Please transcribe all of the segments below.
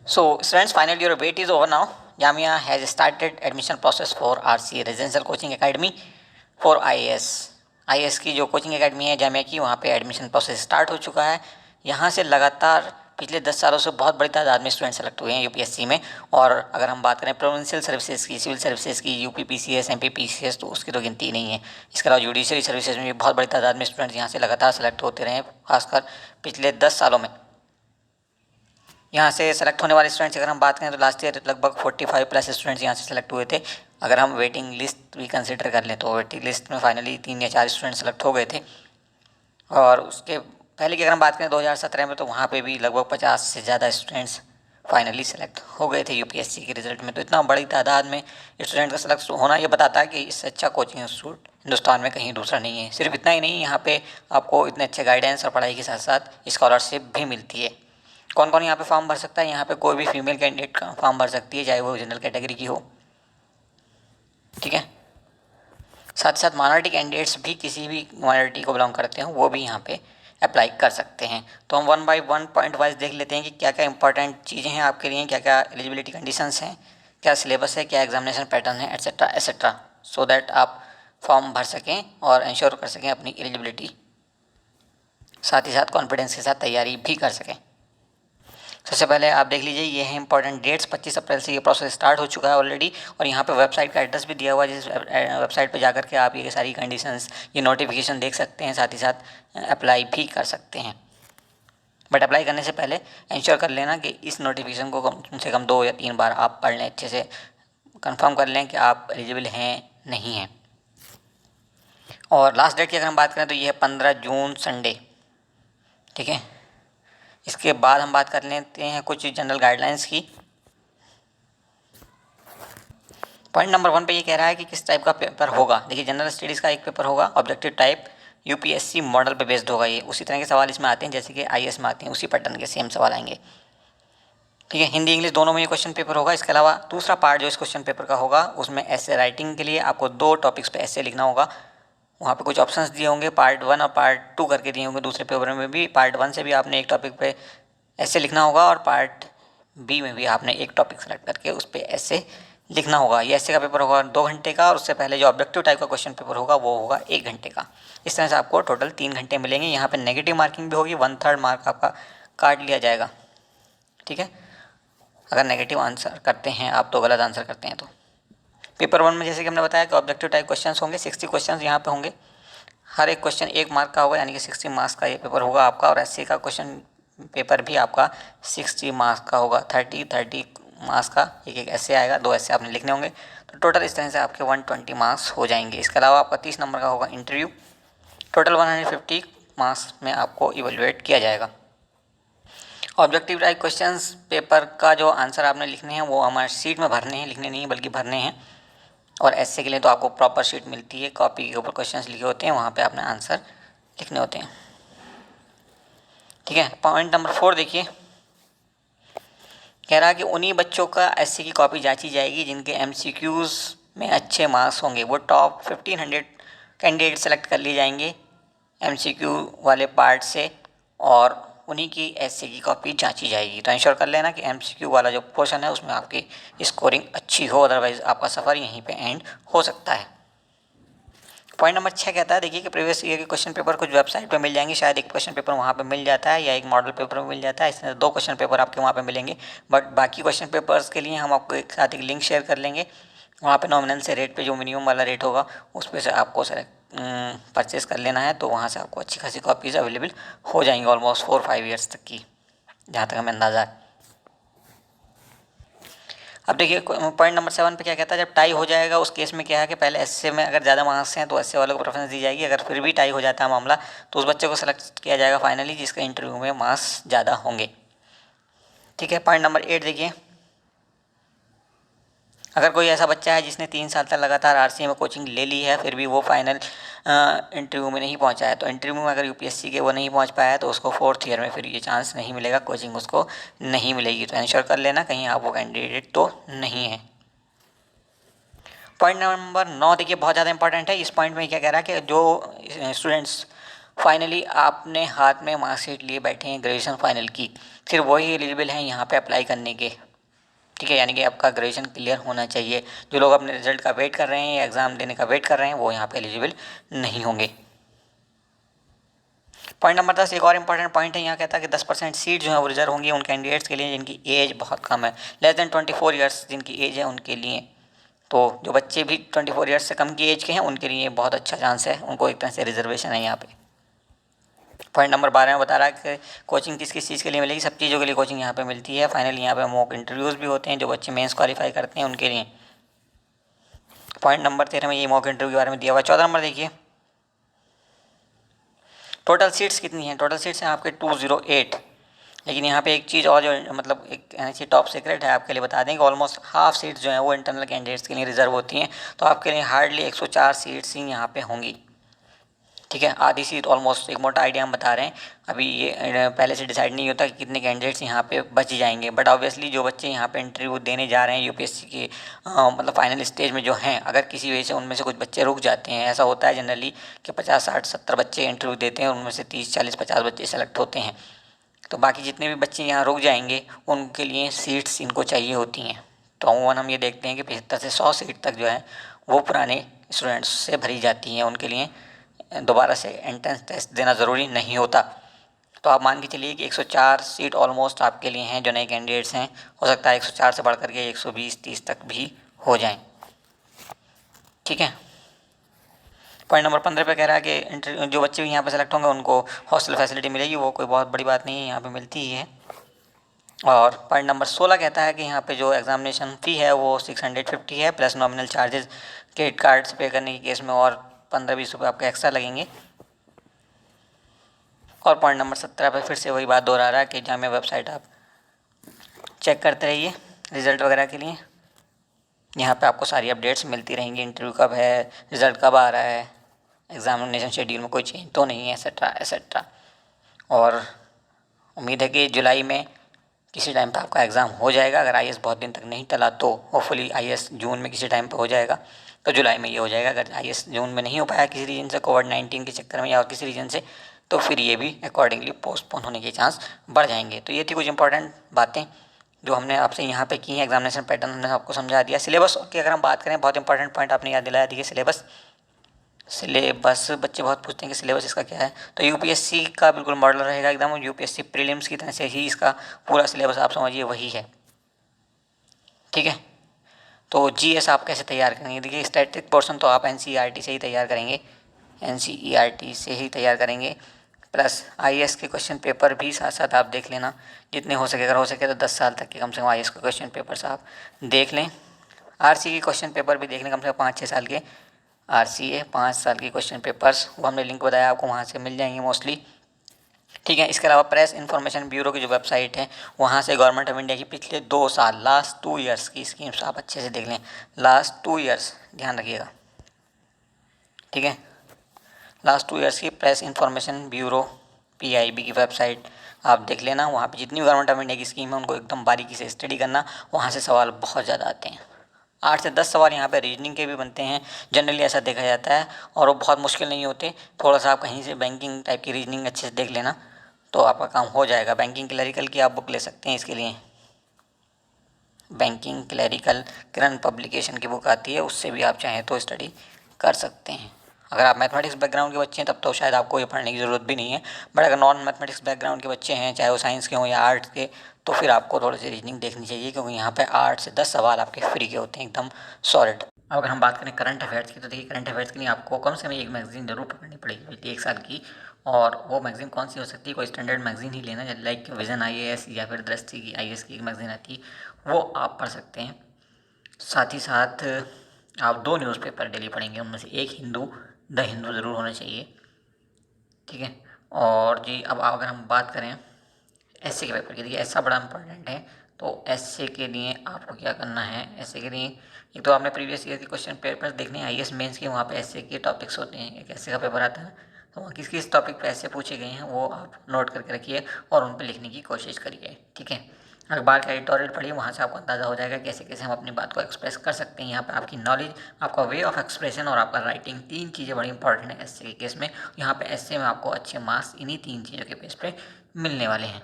So, students, finally your wait is over now. Jamia has started admission process for RC Residential Coaching Academy for IAS. IAS की जो coaching academy है जामिया की, वहाँ पे admission process start हो चुका है। यहाँ से लगातार पिछले 10 सालों से बहुत बड़ी तादाद में स्टूडेंट सेलेक्ट हुए हैं यूपीएससी में। और अगर हम बात करें प्रोविंशियल सर्विसेज की, सिविल सर्विसेज की, यूपी पीसीएस, एमपी पीसीएस, तो उसकी तो गिनती नहीं है। इसके अलावा जुडिशरी सर्विसेज में भी बहुत बड़ी तादाद में स्टूडेंट्स यहाँ से लगातार सेलेक्ट होते रहे, खासकर पिछले 10 सालों में। यहाँ से सेलेक्ट होने वाले स्टूडेंट्स अगर हम बात करें तो लास्ट ईयर लगभग 45 प्लस स्टूडेंट्स यहाँ से सेलेक्ट हुए थे। अगर हम वेटिंग लिस्ट भी कंसिडर कर लें तो वेटिंग लिस्ट में फाइनली 3 या 4 स्टूडेंट सेलेक्ट हो गए थे। और उसके पहले की अगर हम बात करें 2017 में, तो वहाँ पे भी लगभग 50 से ज़्यादा स्टूडेंट्स फाइनली सेलेक्ट हो गए थे यूपीएससी के रिजल्ट में। तो इतना बड़ी तादाद में स्टूडेंट का सेलेक्ट होना ये बताता है कि इससे अच्छा कोचिंग इंस्टीट्यूट हिंदुस्तान में कहीं दूसरा नहीं है। सिर्फ इतना ही नहीं, यहाँ पे आपको इतने अच्छे गाइडेंस और पढ़ाई के साथ साथ स्कॉलरशिप भी मिलती है। कौन कौन यहाँ पे फॉर्म भर सकता है? यहाँ पे कोई भी फीमेल कैंडिडेट फॉर्म भर सकती है, चाहे वो जनरल कैटेगरी की हो, ठीक है। साथ ही साथ माइनॉरिटी कैंडिडेट्स भी, किसी भी माइनॉरिटी को बिलोंग करते हैं, वो भी यहाँ पे अप्लाई कर सकते हैं। तो हम 1 बाय 1 पॉइंट वाइज देख लेते हैं कि क्या क्या इंपॉर्टेंट चीज़ें हैं आपके लिए, क्या क्या एलिजिबिलिटी कंडीशंस हैं, क्या सिलेबस है, क्या एग्जामिनेशन पैटर्न है, एट्सेट्रा एट्सेट्रा, सो दैट आप फॉर्म भर सकें और इंश्योर कर सकें अपनी एलिजिबिलिटी, साथ ही साथ कॉन्फिडेंस के साथ तैयारी भी कर सकें। सबसे पहले आप देख लीजिए, ये है इंपॉर्टेंट डेट्स। 25 अप्रैल से ये प्रोसेस स्टार्ट हो चुका है ऑलरेडी, और यहाँ पे वेबसाइट का एड्रेस भी दिया हुआ है, जिस वेबसाइट पे जाकर के आप ये सारी कंडीशंस, ये नोटिफिकेशन देख सकते हैं, साथ ही साथ अप्लाई भी कर सकते हैं। बट अप्लाई करने से पहले इंश्योर कर लेना कि इस नोटिफिकेशन को कम से कम 2 या 3 बार आप पढ़ लें, अच्छे से कंफर्म कर लें कि आप एलिजिबल हैं नहीं हैं। और लास्ट डेट की अगर हम बात करें तो ये है 15 जून संडे, ठीक है। इसके बाद हम बात कर लेते हैं कुछ जनरल गाइडलाइंस की। पॉइंट नंबर 1 पे ये कह रहा है कि किस टाइप का पेपर होगा। देखिए, जनरल स्टडीज़ का एक पेपर होगा, ऑब्जेक्टिव टाइप, यूपीएससी मॉडल पे बेस्ड होगा। ये उसी तरह के सवाल इसमें आते हैं जैसे कि आईएएस में आते हैं, उसी पैटर्न के सेम सवाल आएंगे, ठीक है। हिंदी इंग्लिश दोनों में ये क्वेश्चन पेपर होगा। इसके अलावा दूसरा पार्ट जो इस क्वेश्चन पेपर का होगा, उसमें ऐसे राइटिंग के लिए आपको 2 टॉपिक्स पे ऐसे लिखना होगा। वहाँ पे कुछ ऑप्शंस दिए होंगे, पार्ट 1 और पार्ट 2 करके दिए होंगे। दूसरे पेपर में भी पार्ट 1 से भी आपने एक टॉपिक पे ऐसे लिखना होगा, और पार्ट बी में भी आपने एक टॉपिक सेलेक्ट करके उस पर ऐसे लिखना होगा। ये ऐसे का पेपर होगा 2 घंटे का, और उससे पहले जो ऑब्जेक्टिव टाइप का क्वेश्चन पेपर होगा वो होगा 1 घंटे का। इस तरह से आपको टोटल 3 घंटे मिलेंगे। यहाँ पे नेगेटिव मार्किंग भी होगी, 1/3 मार्क आपका काट लिया जाएगा, ठीक है, अगर नेगेटिव आंसर करते हैं आप, तो गलत आंसर करते हैं तो। पेपर 1 में जैसे कि हमने बताया कि ऑब्जेक्टिव टाइप क्वेश्चन होंगे, 60 क्वेश्चन यहाँ पे होंगे। हर एक क्वेश्चन 1 मार्क का होगा, यानी कि 60 मार्क्स का ये पेपर होगा आपका। और ऐसे का क्वेश्चन पेपर भी आपका 60 मार्क्स का होगा, 30 मार्क्स का एक एक ऐसे आएगा, 2 ऐसे आपने लिखने होंगे। तो टोटल इस तरह से आपके 120 मार्क्स हो जाएंगे। इसके अलावा आपका 30 नंबर का होगा इंटरव्यू। टोटल 150 मार्क्स में आपको इवेलुएट किया जाएगा। ऑब्जेक्टिव टाइप क्वेश्चंस पेपर का जो आंसर आपने लिखने हैं वो हमारे शीट में भरने हैं, लिखने नहीं बल्कि भरने हैं। और ऐसे के लिए तो आपको प्रॉपर शीट मिलती है, कॉपी के ऊपर क्वेश्चंस लिखे होते हैं, वहाँ पे आपने आंसर लिखने होते हैं, ठीक है। पॉइंट नंबर 4 देखिए, कह रहा है कि उन्हीं बच्चों का एससी की कॉपी जांची जाएगी जिनके एमसीक्यूज़ में अच्छे मार्क्स होंगे। वो टॉप 1500 कैंडिडेट सेलेक्ट कर लिए जाएंगे एमसीक्यू वाले पार्ट से, और उन्हीं की एससी की कॉपी जांची जाएगी। तो इंश्योर कर लेना कि एमसीक्यू वाला जो पोर्शन है उसमें आपकी स्कोरिंग अच्छी हो, अदरवाइज़ आपका सफ़र यहीं पे एंड हो सकता है। पॉइंट नंबर 6 कहता है, देखिए कि प्रीवियस ईयर के क्वेश्चन पेपर कुछ वेबसाइट पे मिल जाएंगे। शायद एक क्वेश्चन पेपर वहाँ पे मिल जाता है, या एक मॉडल पेपर में मिल जाता है। इसमें 2 क्वेश्चन पेपर आपके वहाँ पे मिलेंगे। बट बाकी क्वेश्चन पेपर्स के लिए हम आपको एक साथ एक लिंक शेयर कर लेंगे। वहाँ पे नॉमिनल से रेट पे जो मिनिमम वाला रेट होगा उस पर से आपको परचेस कर लेना है। तो वहाँ से आपको अच्छी खासी कॉपीज़ अवेलेबल हो जाएंगी, ऑलमोस्ट 4-5 ईयर्स तक की, जहाँ तक हमें अंदाज़ा है। अब देखिए पॉइंट नंबर 7 पे क्या कहता है, जब टाई हो जाएगा उस केस में क्या है कि पहले एसए में अगर ज़्यादा मार्क्स हैं तो एसए वालों को प्रेफरेंस दी जाएगी। अगर फिर भी टाई हो जाता है मामला तो उस बच्चे को सेलेक्ट किया जाएगा फाइनली जिसका इंटरव्यू में मार्क्स ज़्यादा होंगे, ठीक है। पॉइंट नंबर 8 देखिए, अगर कोई ऐसा बच्चा है जिसने 3 साल तक लगातार आरसीए में कोचिंग ले ली है, फिर भी वो फाइनल इंटरव्यू में नहीं पहुंचा है, तो इंटरव्यू में अगर यूपीएससी के वो नहीं पहुंच पाया है तो उसको 4th ईयर में फिर ये चांस नहीं मिलेगा, कोचिंग उसको नहीं मिलेगी। तो इंश्योर कर लेना कहीं आप वो कैंडिडेट तो नहीं है। पॉइंट नंबर 9 देखिए बहुत ज़्यादा इंपॉर्टेंट है। इस पॉइंट में क्या कह रहा है कि जो स्टूडेंट्स फाइनली आपने हाथ में मार्कशीट लिए बैठे हैं ग्रेजुएशन फाइनल की, सिर्फ वही एलिजिबल हैं यहाँ पे अप्लाई करने के। ठीक है, यानी कि आपका ग्रेजुएशन क्लियर होना चाहिए। जो लोग अपने रिजल्ट का वेट कर रहे हैं या एग्ज़ाम देने का वेट कर रहे हैं वो यहाँ पे एलिजिबल नहीं होंगे। पॉइंट नंबर 10 एक और इंपॉर्टेंट पॉइंट है। यहाँ कहता है कि 10% सीट जो है वो रिजर्व होंगी उन कैंडिडेट्स के लिए जिनकी एज बहुत कम है, लेस देन 24 ईयर्स जिनकी एज है उनके लिए। तो जो बच्चे भी 24 ईयर्स से कम की एज के हैं उनके लिए बहुत अच्छा चांस है, उनको एक तरह से रिजर्वेशन है यहाँ पे। पॉइंट नंबर 12 में बता रहा है कि कोचिंग किस किस चीज़ के लिए मिलेगी। सब चीज़ों के लिए कोचिंग यहाँ पे मिलती है। फाइनली यहाँ पे मॉक इंटरव्यूज़ भी होते हैं जो बच्चे मेंस क्वालिफाई करते हैं उनके लिए। पॉइंट नंबर 13 में ये मॉक इंटरव्यू के बारे में दिया हुआ है। 14 नंबर देखिए, टोटल सीट्स कितनी हैं। टोटल सीट्स हैं आपके 208। लेकिन यहाँ पे एक चीज़ और जो मतलब एक ऐसी टॉप सीक्रेट है आपके लिए बता दें कि ऑलमोस्ट हाफ सीट्स जो हैं वो इंटरनल कैंडिडेट्स के लिए रिजर्व होती हैं। तो आपके लिए हार्डली 104 सीट्स ही यहाँ पे होंगी। ठीक है, आधी सीट ऑलमोस्ट, एक मोटा आइडिया हम बता रहे हैं। अभी ये पहले से डिसाइड नहीं होता कि कितने कैंडिडेट्स यहाँ पे बच जाएंगे, बट ऑब्वियसली जो बच्चे यहाँ पे इंटरव्यू देने जा रहे हैं यूपीएससी के मतलब फाइनल स्टेज में जो हैं, अगर किसी वजह से उनमें से कुछ बच्चे रुक जाते हैं, ऐसा होता है जनरली कि 50 60 70 बच्चे इंटरव्यू देते हैं, उनमें से 30 40 50 बच्चे सेलेक्ट होते हैं। तो बाकी जितने भी बच्चे यहाँ रुक जाएंगे उनके लिए सीट्स इनको चाहिए होती हैं। तो अमूमन हम ये देखते हैं कि 75 से 100 सीट तक जो है वो पुराने स्टूडेंट्स से भरी जाती हैं। उनके लिए दोबारा से एंट्रेंस टेस्ट देना ज़रूरी नहीं होता। तो आप मान के चलिए कि 104 सीट ऑलमोस्ट आपके लिए हैं जो नए कैंडिडेट्स हैं। हो सकता है 104 से बढ़ करके 120-130 तक भी हो जाएं। ठीक है, पॉइंट नंबर 15 पे कह रहा है कि जो बच्चे भी यहाँ पे सेलेक्ट होंगे उनको हॉस्टल फैसिलिटी मिलेगी। वो कोई बहुत बड़ी बात नहीं है, यहाँ पे मिलती ही है। और पॉइंट नंबर 16 कहता है कि यहाँ पे जो एग्जामिनेशन फ़ी है वो 650 है plus nominal charges credit card से पे करने के केस में और 15-20 रुपये आपके एक्स्ट्रा लगेंगे। और पॉइंट नंबर 17 पे फिर से वही बात दोहरा रहा है कि जामिया वेबसाइट आप चेक करते रहिए रिज़ल्ट वगैरह के लिए। यहाँ पे आपको सारी अपडेट्स मिलती रहेंगी, इंटरव्यू कब है, रिज़ल्ट कब आ रहा है, एग्जामिनेशन शेड्यूल में कोई चेंज तो नहीं है, एसेट्रा एसेट्रा। और उम्मीद है कि जुलाई में किसी टाइम पे आपका एग्ज़ाम हो जाएगा। अगर आईएएस बहुत दिन तक नहीं टला तो होपफुली आईएएस जून में किसी टाइम पे हो जाएगा, तो जुलाई में ये हो जाएगा। अगर आईएएस जून में नहीं हो पाया किसी रीज़न से, कोविड-19 के चक्कर में या और किसी रीज़न से, तो फिर ये भी अकॉर्डिंगली पोस्टपोन होने के चांस बढ़ जाएंगे। तो ये थी कुछ इंपॉर्टेंट बातें जो हमने आपसे यहाँ पे की हैं। एग्जामिनेशन पैटर्न हमने आपको समझा दिया। सिलेबस की अगर हम बात करें, बहुत इंपॉर्टेंट पॉइंट आपने याद दिलाया। देखिए सिलेबस बच्चे बहुत पूछते हैं कि सिलेबस इसका क्या है। तो यूपीएससी का बिल्कुल मॉडल रहेगा एकदम, यूपीएससी प्रीलिम्स की तरह से ही इसका पूरा सिलेबस आप समझिए वही है। ठीक है, तो जीएस आप कैसे तैयार करेंगे। देखिए स्टैटिक पोर्शन तो आप एनसीईआरटी से ही तैयार करेंगे, एनसीईआरटी से ही तैयार करेंगे। प्लस आईएएस के क्वेश्चन पेपर भी साथ साथ आप देख लेना जितने हो सके। अगर हो सके तो 10 साल तक के कम से कम आईएएस के क्वेश्चन पेपर्स आप देख लें। आरसी के क्वेश्चन पेपर भी देख लें, कम से कम 5-6 साल के आरसीए 5 साल के क्वेश्चन पेपर्स, वो हमने लिंक बताया आपको, वहाँ से मिल जाएंगे मोस्टली। ठीक है, इसके अलावा प्रेस इन्फॉर्मेशन ब्यूरो की जो वेबसाइट है वहाँ से गवर्नमेंट ऑफ इंडिया की पिछले 2 साल लास्ट 2 ईयर्स की स्कीम्स आप अच्छे से देख लें। लास्ट 2 ईयर्स ध्यान रखिएगा। ठीक है, लास्ट 2 ईयर्स की प्रेस इन्फॉर्मेशन ब्यूरो पीआईबी की वेबसाइट आप देख लेना। वहाँ पे जितनी गवर्नमेंट ऑफ इंडिया की स्कीम है उनको एकदम बारीकी से स्टडी करना। वहाँ से सवाल बहुत ज़्यादा आते हैं, 8 से 10 सवाल यहाँ पे रीजनिंग के भी बनते हैं जनरली, ऐसा देखा जाता है। और वो बहुत मुश्किल नहीं होते। थोड़ा सा आप कहीं से बैंकिंग टाइप की रीजनिंग अच्छे से देख लेना तो आपका काम हो जाएगा। बैंकिंग क्लरिकल की आप बुक ले सकते हैं इसके लिए। बैंकिंग क्लरिकल किरण पब्लिकेशन की बुक आती है, उससे भी आप चाहें तो स्टडी कर सकते हैं। अगर आप मैथमेटिक्स बैकग्राउंड के बच्चे हैं तब तो शायद आपको ये पढ़ने की ज़रूरत भी नहीं है, बट अगर नॉन मैथमेटिक्स बैकग्राउंड के बच्चे हैं, चाहे वो साइंस के हों या आर्ट्स के, तो फिर आपको थोड़ी सी रीजनिंग देखनी चाहिए, क्योंकि यहाँ पे 8 से 10 सवाल आपके फ्री के होते हैं एकदम सॉलिड। अब अगर हम बात करें करंट अफेयर्स की, तो देखिए करंट अफेयर्स के लिए आपको कम से कम एक मैगजीन जरूर पकड़नी पड़ेगी पिछले 1 साल की। और वो मैगजीन कौन सी हो सकती है, कोई स्टैंडर्ड मैगजीन ही लेना, लाइक विजन आईएएस या फिर दृष्टि की आईएएस की एक मैगजीन आती है, वो आप पढ़ सकते हैं। साथ ही साथ आप 2 न्यूज़पेपर डेली पढ़ेंगे, उनमें से एक हिंदू, द हिंदू ज़रूर होना चाहिए। ठीक है, और जी अब अगर हम बात करें एसए के पेपर की, देखिए ऐसा बड़ा इंपॉर्टेंट है। तो एसए के लिए आपको क्या करना है, एसए के लिए एक तो आपने प्रीवियस ईयर के क्वेश्चन पेपर देखने हैं आईएएस मेंस के, वहाँ पे एसए के टॉपिक्स होते हैं। एक एसए का पेपर आता है तो वहाँ किस किस टॉपिक पे ऐसे पूछे गए हैं वो आप नोट करके रखिए और उन पर लिखने की कोशिश करिए। ठीक है, अखबार का एडिटोरियल पढ़िए, वहाँ से आपको अंदाज़ा हो जाएगा कैसे कैसे हम अपनी बात को एक्सप्रेस कर सकते हैं। यहाँ पे आपकी नॉलेज, आपका वे ऑफ एक्सप्रेशन और आपका राइटिंग, तीन चीज़ें बड़ी इंपॉर्टेंट है एस्से के केस में। यहाँ पे एस्से में आपको अच्छे मार्क्स इन्हीं तीन चीज़ों के बेस पे मिलने वाले हैं।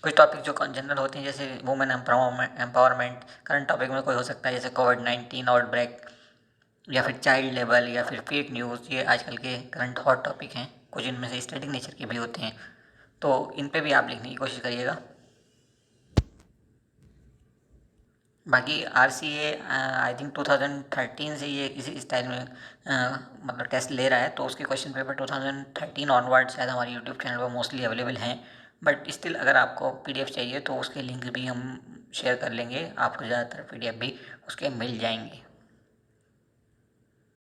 कुछ टॉपिक जो जनरल होते हैं जैसे वुमेन एम्पावरमेंट, करंट टॉपिक में कोई हो सकता है जैसे कोविड-19 आउटब्रेक, या फिर चाइल्ड लेबर, या फिर फेक न्यूज़। ये आजकल के करंट हॉट टॉपिक हैं। कुछ इनमें से स्टैटिक नेचर के भी होते हैं, तो इन पे भी आप लिखने की कोशिश करिएगा। बाकी RCA आई थिंक 2013 से ये इसी स्टाइल में मतलब टेस्ट ले रहा है, तो उसके क्वेश्चन पेपर 2013 ऑनवर्ड शायद हमारे यूट्यूब चैनल पर मोस्टली अवेलेबल हैं। बट स्टिल अगर आपको PDF चाहिए तो उसके लिंक भी हम शेयर कर लेंगे, आपको ज़्यादातर PDF भी उसके मिल जाएंगे।